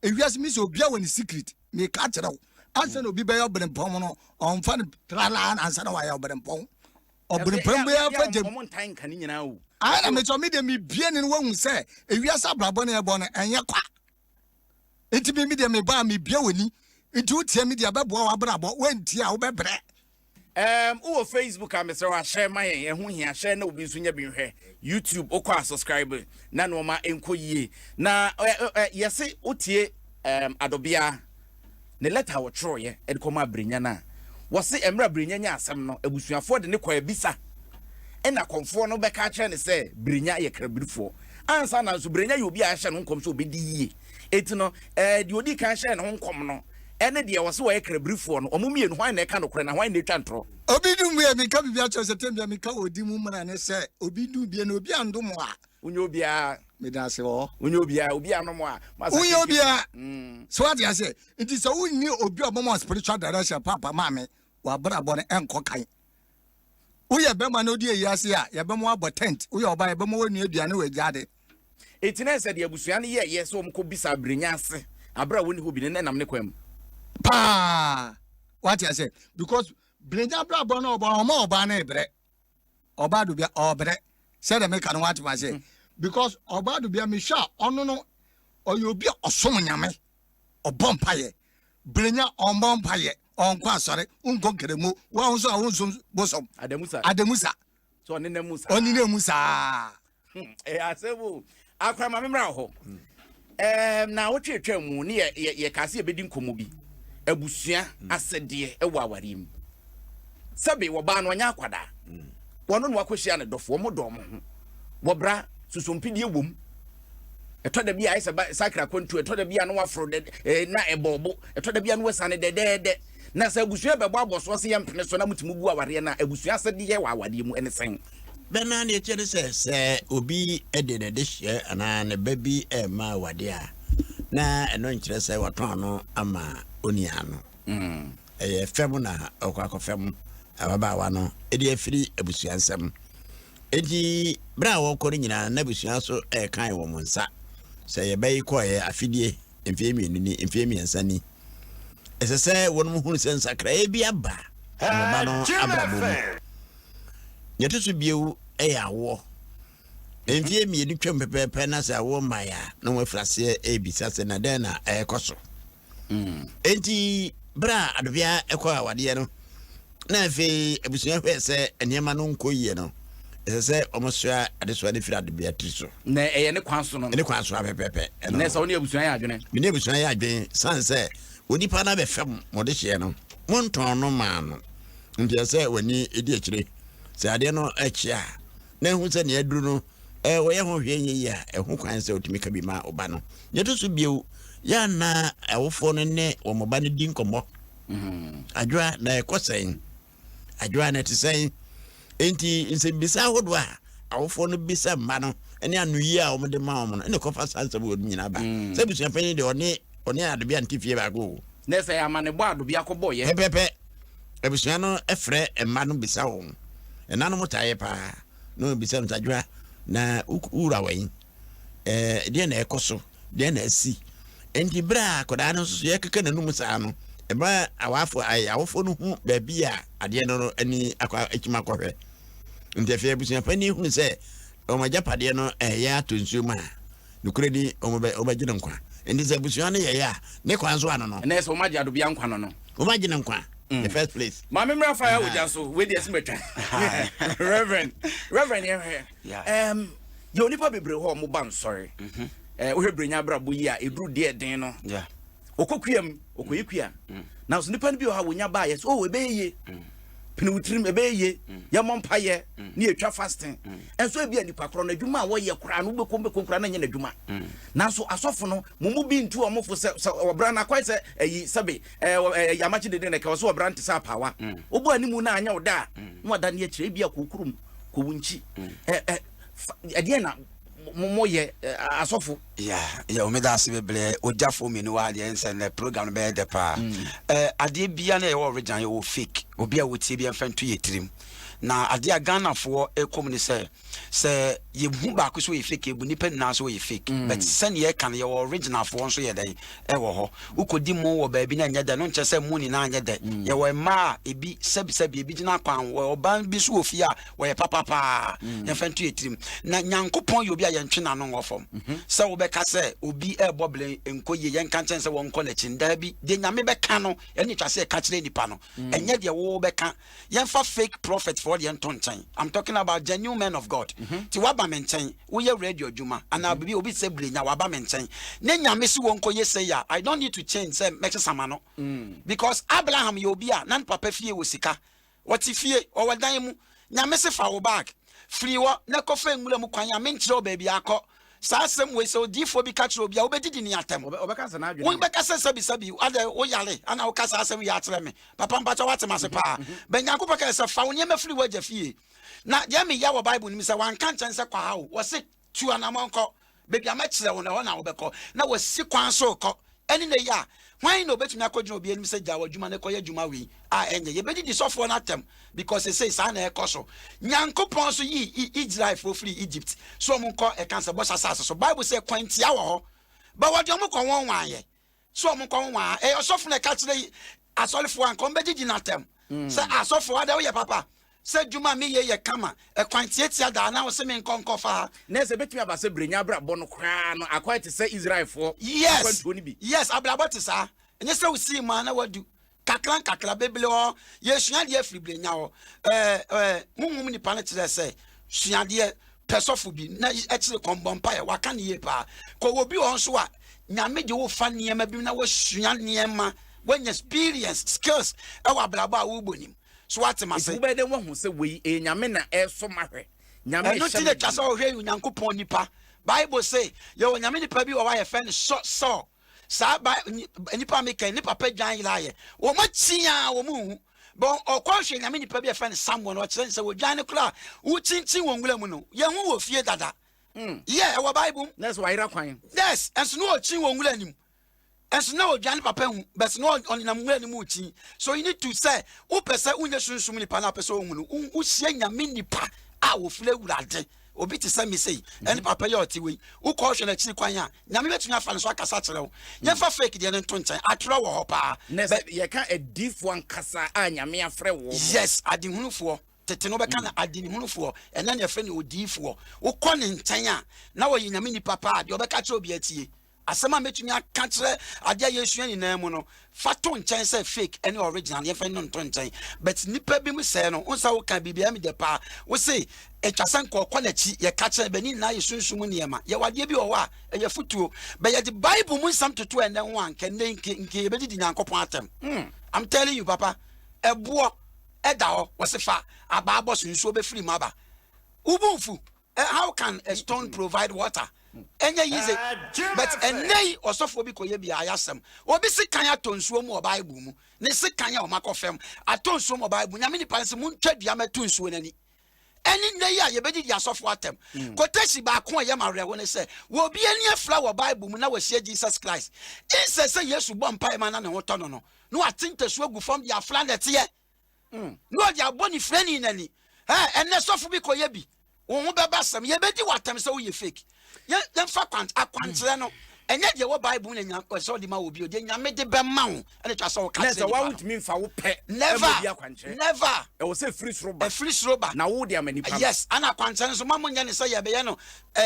ewiase mi so bia woni secret me ka kire wo ansa no bi be yo brempom no on fa trala ansa no wa yo brempom obrempom be ya fa jem mo ntan kan nyina wo ana me so me de me bia ne wo hu se ewiase abrabo ne ebo no enye kwa enti me de me ba me bia woni enti wo tie me de abebo wa brabo wenti a wo bebre wo Facebook am say wa share my hu hia share na obi nso nya bi hwe YouTube okwa subscribe na no ma enko yie na yesi otie adobia ne letter wo tro ye e ko ma brinya na wo se emra brinya nya asem no abusuafo de ne kwa bisa e na konfo no be ka kire ne se brinya ye krabirifo ansa na so brinya ye obi a hye no nkom so obedi yie eti no de odi kan hye no nkom no ene de wo se wo ye krabirifo no omumie no hwan na ka no kore na hwan na twa ntro obi du mu ye mi ka bibia cho setembia mi ka odi mu mra ne se obi du bie na obi andom a unyo bia me da se wo unyo bia obi anom a unyo bia so what I say it is so unni obi obomo spiritual direction papa mama wa bra bo ne enko kan uye be ma no di eyase a ye be mo abo tent uye oba ye be mo wonu aduane we jade Etina said the Abusian, yes, so could be Sabrinas, Abra wouldn't who be the name of Nequem. Pa! What I say? Because Brenda Brabon or more Bane Bre or Badu be or Bre said I make an what I say. Because or Badu be a Misha, or no, or you'll be a Somanyame or Bompire. Brenda on Bompire on Quasare, Unconqueremu, once I want some bosom. Ademusa. So on the Musa. Only the Musa. I said, I'll cry my memory. Now what you tell me near ye kasi bedding Komubi. Ebusia asede ewawarim sabe wo ba no nya kwada wono no akohia ne dofo mo dom ho wo bra susumpidi ewom etoda bia ai sakra kontu etoda bia no wafro na ebobo etoda bia no wasane de na sa ebusia bebo aboso se yempene so na mutimu bu aware na ebusia asede ye wawade mu ene sen bena ne chere se obi ede ne de hye ana ne babi e ma wade a na eno nkyere se waton no ama oniano fem na okwa fem ababa wa no edi afiri abusuansem edi bra wo kori nyina na abusuan so kan wo monsa se ye bai ko ye afidie emfemi ni emfemi ansani esese wonu hunu sensa kra e bia ba ba no abrabo yetusu biu yawo emfemi ni twem pepepe na se awo maya na wo frase ebisa se na den na ekoso enti bra adobia ekwa awade no na fe abusuan hwe se eniema no nkoyie no se omosoa adesoa de fira adobia triso na eye ne kwanso no ne kwanso apepepe na se woni abusuan ya adwene me ne abusuan ya adwen sanse onipa na be fam mode hye no monton no ma no ntia se wani edi akire se ade no achia na hu se ne aduru no wo ye ho hwe nyi ya ehu kwan se otimi ka bi ma oba no yeto biu ya na awofo no ne wo moba ne din komo adwa na ekosen adwa na tisen enti nse bisa hodo a awofo no bisa ma no ene anu yi a wo de ma wo no ene kofa sansa bo nyina ba se bisu pani de one adobia antifie ba go na se ya mane bo adobia ko boye pepepe ebisu no efre emma no bisa wo enano motaye pa no bisa mtajwa na ura wen de na ekoso de na asi enti bra koda no so ye keke na num sa no eba awafo no hu ba bia ade no ani akwa ekima kohwe enti afia busia pani hu se o majapade no ya tonsuma nukredi o magina nkwa enti se busia no ye ya ne kwanzo ano no na se o maja do bia nkwa no o magina nkwa the first place ma memra fire wo jaso we dey simetwa reverend yeah yo nipa bebre ho mo ban sorry wo hebrenya brabo yi a edru de den no yeah okokuam okoyekua na so nipa no bi o ha wonya ba yes o we beye pini wutrim ebeye ya mompaye ni etwa fasting enso bia nipa kro na dwuma a wo ye kra no be kra na nya na dwuma na so asofo no mumu bi ntu omofo se obra na kwai se eyi sabe yamachi de na ka so obra nte sa pawa obo animu na anya oda no oda ne akire bia kokurum ko wunchi na moye asofo ya o me da se beble ojafo me no wa de ense na program be de pa ade bia na e original e fake obi a wotie bia mfantu yetirim na ade a Ghana fo ekom ni se ye hu ba ko so ye fake ebu nipa na so ye fake but sen ye kan ye original fo so ye den e wo ho ukodi mo wo ba bi na nya da no nche se mu ni na anya da ye wo ma ebi sabi ebi gina kwan wo ban bi so ofia wo ye papa ye mfantu yetirim na nyankopon ye obi a ye ntwe na no ngofom se wo be ka se obi e boble enkoye ye nka chen se wo nko na chinda bi de nyame be ka no eni twa se ka kire nipa no enye de wo be ka ye fa fake prophet for the entonchen. I'm talking about genuine men of God. Ti waba menchen, we radio juma, and I'll be obi se blinya waba menchen. Nenya mesi wonko ye say ya. I don't need to change say meche samano. Because Abraham yobia nan papa fie wosika. Wati fie o wadan mu nyame se fa wo bag. Free wo na kofa ngula mu kwan ya menchire o baby akọ. Sa asem we so difo bi catch obi a obedidi ni atem obekasa na adwe won bekasa sabi ade o yale ana o kasa asem ya atere me papa mpacha watema pa ben yankopɔ ka se fa wonye mafiri waja fie na je me ya wo bible ni se wan kan chen se kwa hawo wo se tu anamonko baby amachire wo na ho na wo beko na wo si kwan so ko Any ne ya. Why no bet me akɔdwo obi anim sɛ gya wadwuma ne kɔyɛ dwuma wi a enye ye bedi di sɔfo na atem because they say sa na ekoso nyankopɔn so yi Israel for free Egypt so mo nkɔ e kan sɛ bɔ sasase so Bible say kwantia wɔ hɔ ba wɔde mo kɔ wɔn wan ye so mo kɔ wan e ɔsɔfo na ka kyerɛ asɔlefo an kɔ bedi di na atem sɛ asɔfo ada wo ye papa sɛ dwuma me ye kama e kwantia tia da na wo se me nkɔ fa na sɛ betumi aba sɛ brenya bra bɔ no kra no akwa te sɛ Israel for yes ablabɔ te sa enye sɛ wo si ma na wadu kakra bebele o yesua de afiri brenya o honhom ni pa na kire sɛ sua de pesofo bi na ekire kombompa ya waka ne ye pa ko obi on so a nyame de wo fa niema bi na wo sua niema when experience skills e wa blaba wo bonim so what ma say wo be de wo hu sɛ we nyame na so mahwe nyame no ti de kasa o hwe nyankopɔn nipa Bible say yo nyame nipa bi wo wa ye fa ne so sa ba nipa meka nipa pa dwan yiraye wo machia wo mu bon okɔhwe nyame nipa bi afa ne Samuel no kyerɛ sɛ wo dwan ne kra wo chinchin wo ngula mu no ye hu wo fie dada yeah wo Bible that's why ira kwan yes enso no o chin wo ngula nim enso na o dwan papa hu but no on na ngula nim o chin so you need to say wo pese unye sunsum nipa na pese o hu no wo hie nyame nipa a wo fule wurade obi te say me say any papa ye oti we wo ko hwe na chiri kwan a nyame betumi afa ne so akasa kyerɛ wo ye fa fake de ne nto nkyɛn atwerɛ wɔ hɔ pa ye ka adifo ankasa a nyame afrɛ wo yes adinhunufoɔ tete no bɛka na adinhunufoɔ ɛna ne afrɛ ne odiifoɔ wo kɔ ne nkyɛn a na wɔ nyame ni papa de obɛka kyerɛ obi atie asema metumi aka kyerɛ ade a yesua ni nan mu no fato nkyɛn sɛ fake any original ye fa no nto nkyɛn but nipa bi mu sɛ no unsa wo ka bibia me de pa wo say etwasan kɔ na chi ye ka kyerɛ bani na ye sunsum niema ye wade bi wɔ hɔ a ye futuo but ye the Bible mu nsam toto ɛnɛ ho anka nke ye bedi di nyankopɔn atem I'm telling you papa ɛboɔ ɛda hɔ wo se fa abaabɔ sunsuo be free maba ubunfu how can a stone provide water enye yize but enei osofo bi koye bia ayasem obi se kan atonsuo mu Bible mu ne se kan ya o makofem atonsuo mu Bible nyame ni panse mu ntwadua matonsuo nani eni nei ya ye bedi dia asofo atem kotashi ba ko ye mawre wo ne se wo bi ani afla wo Bible mu na wo hie Jesus Christ inse se Yesu bɔ mpa ma na ne ho tɔ no no atintesuo gu fam dia afla nete ye no dia boni freni nani ene sofo bi koye bi wo ho beba sam ye bedi watem se wo ye fake ye fa akwantre no enye de wo Bible na nya so de ma obi o de nyame de be ma wo ene twa so ka se wa wont mi mfa wo pɛ never e wo se free sroba na wo de amani pa yes ana akwantre so ma mo nya ne se ye be ye no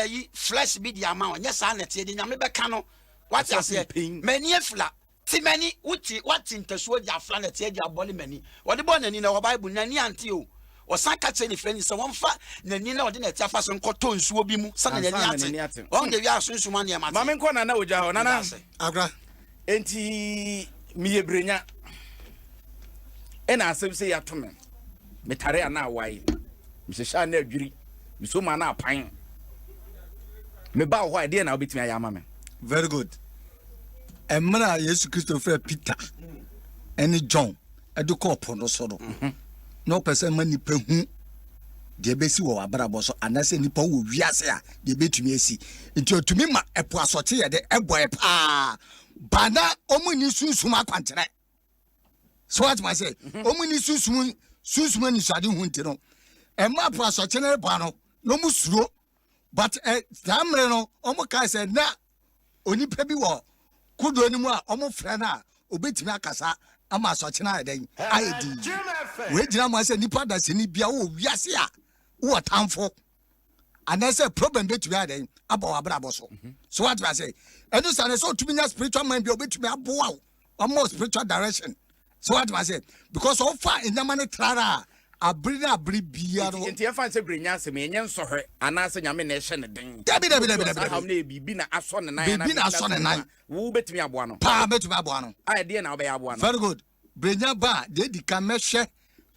yi flesh bi de ama wo nya sa na te de nyame be ka no what you say mani afla ti mani wuti wati ntasuo de afla na te de abole mani wo de bo nani na wo Bible nani ante o o san ka che ni friend se won fa nani na odi na ti afa so nkoto nsuo bi mu sa na nani ate won de wi asunsun na ma ma me nko na na oja ho nana agra enti miye brenya ena asem se ya to me metare ana awai mi se sha na adwiri mi so ma na apan me ba ho ide na obetimi aya ma me very good emra Yesu Kristo fra Peter eni John edu ko pono so do no person man nipa hu de besi wo abrabọ so anase nipa wo wiase a de betumi asi nti otumi ma epo asote ye de ebo e pa bana omuni sunsum akwantere so what I say omuni sunsum ni sade hu ntino e ma po asote ne ba no no musuro but damre no omo kai say na onipa bi wo kudo ni mu a omo frɛ na obetumi akasa ama asote na den aidi we jina mo say nipa da se ni bia wo wiase a wo tamfo anase problem betumi aden aba abrabọ so what I say enu sane so to be spiritual mind bi obetumi aboa wo almost spiritual direction so what I say because so far in the money trara abri bia no enti efa se brenya se me enye nsohwe anase nyame na ehye ne den dabi ha na bibi na aso ne nan wo betumi aboa no pa betumi aboa no ai de na obe aboa no very good brenya ba de di ka mehwe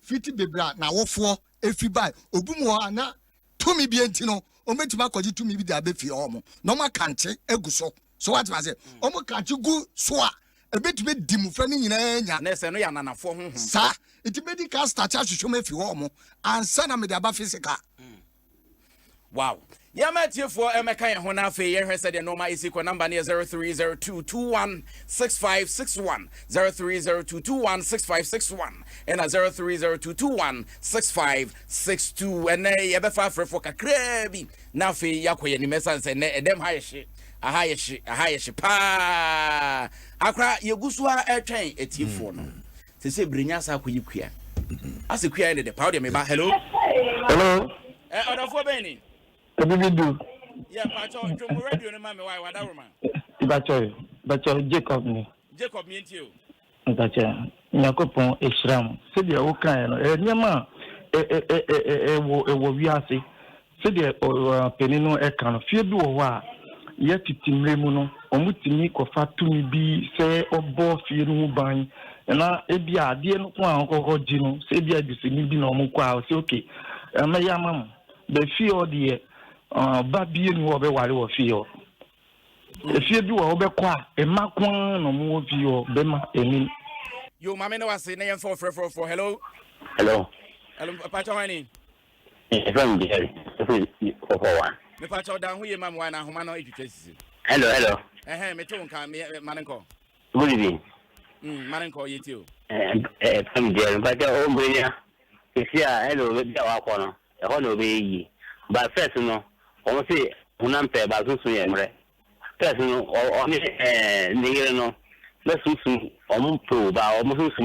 fiti bebra na wofo efi bai obumu ana tumi bi enti no o metuma akọji tumi bi da be fi omo no ma kante eguso so what I say omo kante gu so a ebetumi dimu fa ni nyina nya na se no ya nanafo honhom sa iti bedi ka start ahwehwe me fi omo ansa na me da ba physical wow Yamati for Emeka Honafe, yes, said the normal is equal number near 0302216561, 0302216561, and a 0302216562, and a ever for Kakrabi, Nafi Yakwe, and the message and them high shit. A high pa. Akra Yoguswa airtrain a T4. To say Brinyasa who you queer. As a queer in the powder, me back. Hello. Hello. Order for Benny. What do you do? Yeah, Pacho, to radio and mammy, why, what man? But Jacob me. Jacob, me and you. But Yakopon is ram. Said the old kind, Yama, we are say. Said the Penino Ekan, fear do a while. Yet it's in Remuno, or Mutini, or Fatumi be, say, or Bo Firu Bang, and I, Ebia, dear no one, or Gino, say, dear, this is maybe no more, say, okay. My yamam, the fear, dear, Babi and Wobbe while you feel. If you do a Obekwa, a Mark one or more of your Bema, and you, Mamma, was saying for hello. Hello. Hello, Pacho, from Jerry, for one. Me pacho down who mam wana humano education. Hello. Me too can me manenko. Good evening. Manenko you too. From Jerry, but your own brilliant. If you are hello with your corner, a whole way. But first, no, almost say, Unampe, but Susu, personal or Nigano, let's soon almost prove our almost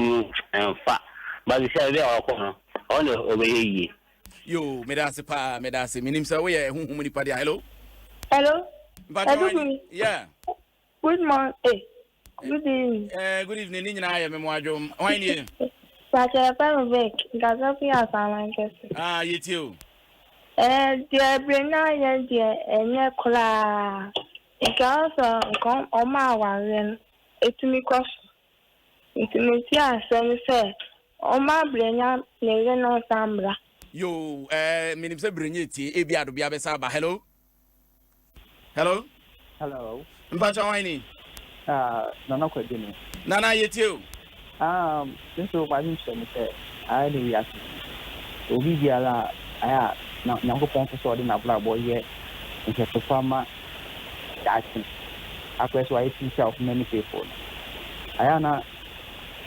and fat. But the shall be our corner, on the way. Yo, medasi, minim sa we who many party. Hello. Hello. Yeah. Good morning. Good evening. Good evening. Ni na ya memwajo. Why ni? Pacha pa back. Gaza fi asama nkese. You too. The brena ya the enye kula. Ikaso nkom oma waren. Etumi kos. Etumi si asem se. Oma brena nege no sambra. Yo, minim se brinyeti ebi ado bia besa ba. Hello. Hello. Mpacha wani? Nana Kwadini. Nana yetiu. This is what I'm saying. I really ask. Obi biara aya na Nyankopon so de na bla boy here. Nke so farmer dancing. Akwes why teach of many people. Aya na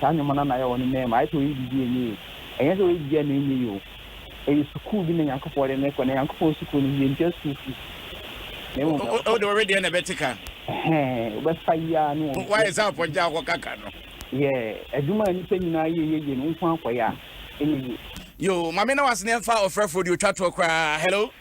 tanyo mana na ya woni name. I to yi bi ni. Eyen so yi bi ni you. E school bi na Nyankopon de na ko na Nyankopon school ni yen just school. Oh, the already in a betica. But fire no. Why is that for Jago Kakano? Yeah, a woman anything na ye no for ya. Yo, Mamma was near far of Redford, you chat to cry. Hello?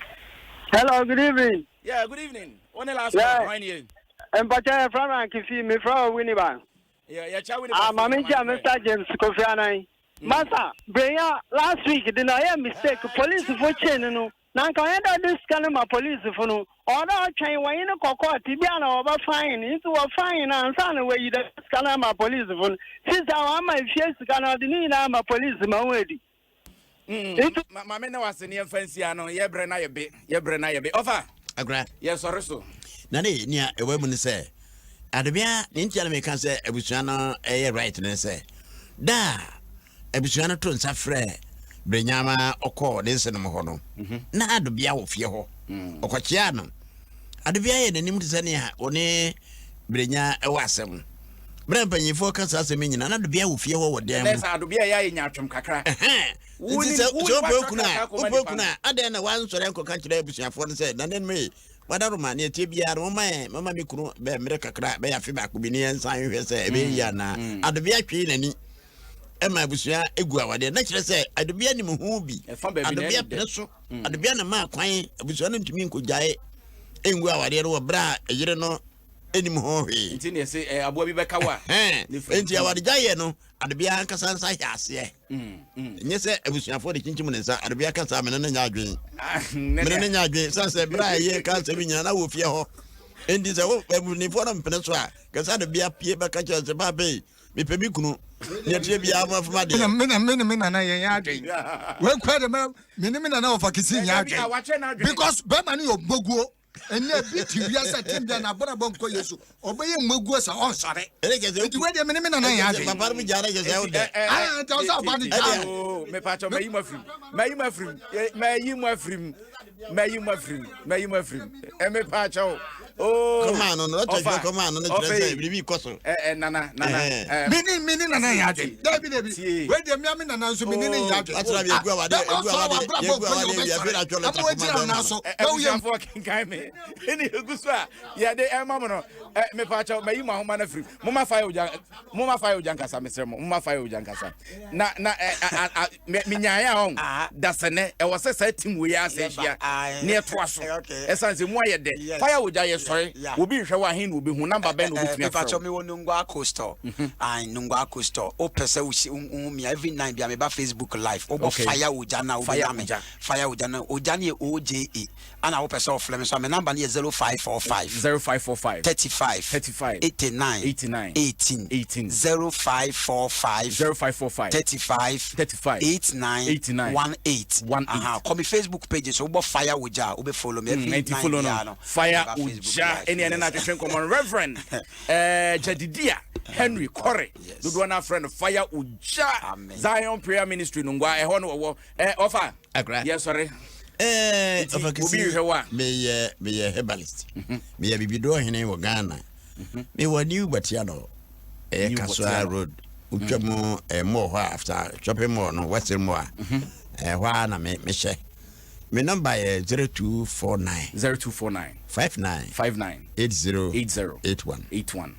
Hello, good evening. Yeah, good evening. Only last one, you. And but I from Kifi, me from Winniban. Yeah, Chawin. Mamma, Mr. James Kofiana. Master, Brea, last week, did I have mistake? Police for chain, no. Now, can I do this kind of my police for no? Or not train when you go court, Tibiana over fine, into a fine and son where you can have my police for. Since I am my fierce cannot need my police, my way. My men was in your fancy, I know, ye brenna a bit, offer. Agra. Yes, or so. Nani, near a woman say, Adabia, Ninja may can say, Ebusiana, a right, and say, Da, Ebusiana turns a fray. Brenyama oko dense no hono na adobia wo fie ho okochia no adobia ye nanim tsane ha one brenya e wasem brempanyifo kasa asem nyina na adobia wo fie ho wo dem na adobia ya ye nyatwem kakra so okuna ade na wan sore enkoka kire abusuafo no se na nen me wadaroma ne tie bia no mama me kunu be mere kakra be ya fe ba ko bi ne ensan hwe se be ya na adobia twi nani Emma Busia egu awade na kire se adobia ni mu bi adobia preso adobia na ma kwan Busia no ntumi nkogyae engu awade no bra eyire no enim ho hwe nti ne se aboa bi beka wa enti awade gyae no adobia nkasa nsa hiase nye se abusuafo de kinkim ne nsa adobia kasa me no nya adwen me no nya adwen sanse bra ye kansa bi nyana na wo fie ho endi se wo ebunifo no mpene so a kasa adobia pie beka kye se ba be me pebi kunu ne tie bia ma fama de me na ye adwen we kwade me na of akisi nya adwen because be man yo boguo ene bi ti wi asa timbia na bona bonko yesu obeye moguo sa on sare enti we de me na ye adwen papa mi jara je se o de ta so ba de me pa cho me yi mafrim mayi mafrim eme pa chawo oh come on no to come on no say we koso nana mini nana ya de David we de mi nana so mini ya de atra bi egu awade ya bi na chole ta na so no ye for Kenkan Me eni egusu a ya de emam no me pa chawo mayi ma homa na frim mama fa ujan kasa mesrem mama fa ujan kasa na me nyaaya on dasene e wo se tim we ya se hia ne to aso esanse mu aye de fire uja ye sorry obi hwe wa hin obi hu number ben obi tumi afa me wonu ngwa coaster ai ngwa coaster o pese mi every night bia me ba Facebook live o fire uja na obi me fire uja na uja ne OJE ana o pese o flem so me number ne 0545 35 89 18 0545 35 89 18 aha come Facebook page so bo fire uja o be follow me every night fire uja any na twetwen common reverend Jadidia Henry Corey do na friend fire uja Zion prayer ministry no ngwa ho no wo offer yes sorry me herbalist me bibido hene wo Ghana me wani ubatiano Kaswa road utwamu mo ho after shopping mall no western mall hwa na me she me number 0249 59 80 81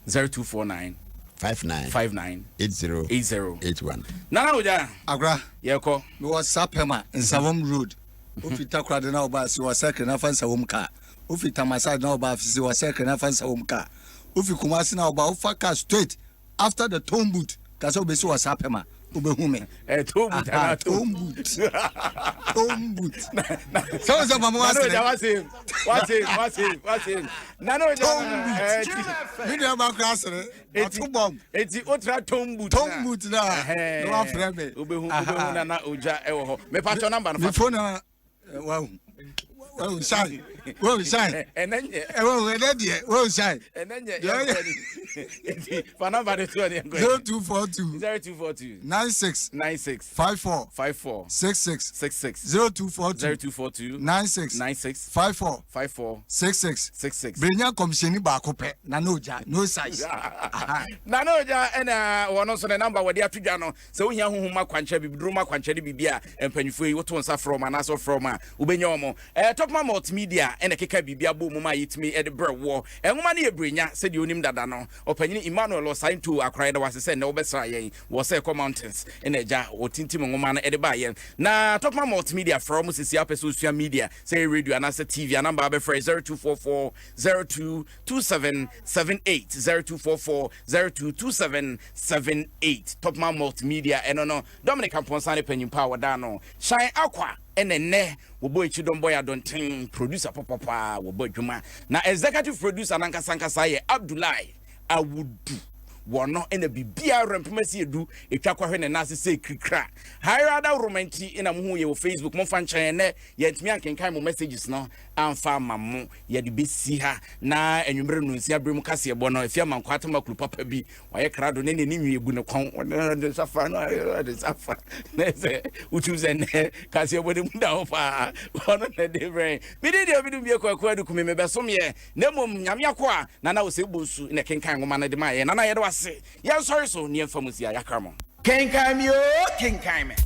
0249 59 8081 Nana Oja Agra yeko me WhatsApp hema Nsawom road ofita kwade na oba si wasake na fansa wom ka ofita masad na oba si wasake na fansa wom ka ofi Kumasi na oba ofa ka straight after the tomb boot kasa obesi WhatsApp hema obehume tomb boot so mama what's him nano video ba class eti otra tomb boot na no afreme obehu na oja ewo ho me patch number no phone wow shine enenye shine enenye for number 0242 96 54 66 0242 96 54 66 Brenya commission ba ko pe na no size na no ja ena wono so ne number wode atudwa no se wohia hohoma kwancha bibiduro ma kwancha de bibia empanyufo yi woto nsa from anaso from a ubenya omo top ma multimedia ene keka bibia bo mu ma yitimi e de brewo enwoma ne Brenya se de onim dada no opanyini Emmanuel Osainto akrai da wase se ne obesra yen wo se mountains ene ja otintim nwoma no e de ba yen na top ma multimedia from sisi social media say radio and TV number be 0244 022778 0244 top ma multimedia eno no Dominic Amponsane panyimpa wada no shine akwa enene wo boy chidom boy adontin producer papa wo boy dwuma na executive producer nankasa ye Abdullahi Awudu wono ena bibia rempemasi edu etwa kwahwe ne nase se krikra hairada romanti ina mu ye wo Facebook mo fan chan ne yentimi ankenkan mo messages no amfa mamu ye de besi ha na enwumre no nsia brem kase ebo no afia mankwata makuru papa bi waye krado ne ne nwi egu ne kon de safa no de safa ne se utuze ne kase ebo de munda ofa wono ne de brain mi de obi bi ekwa adu kumi me besom ye na mom nyame akwa na na wo se bonsu ne kenkan ngoma na de ma ye na na ye de wase ye sorry so ne famusi ya yakramo Kenkan Me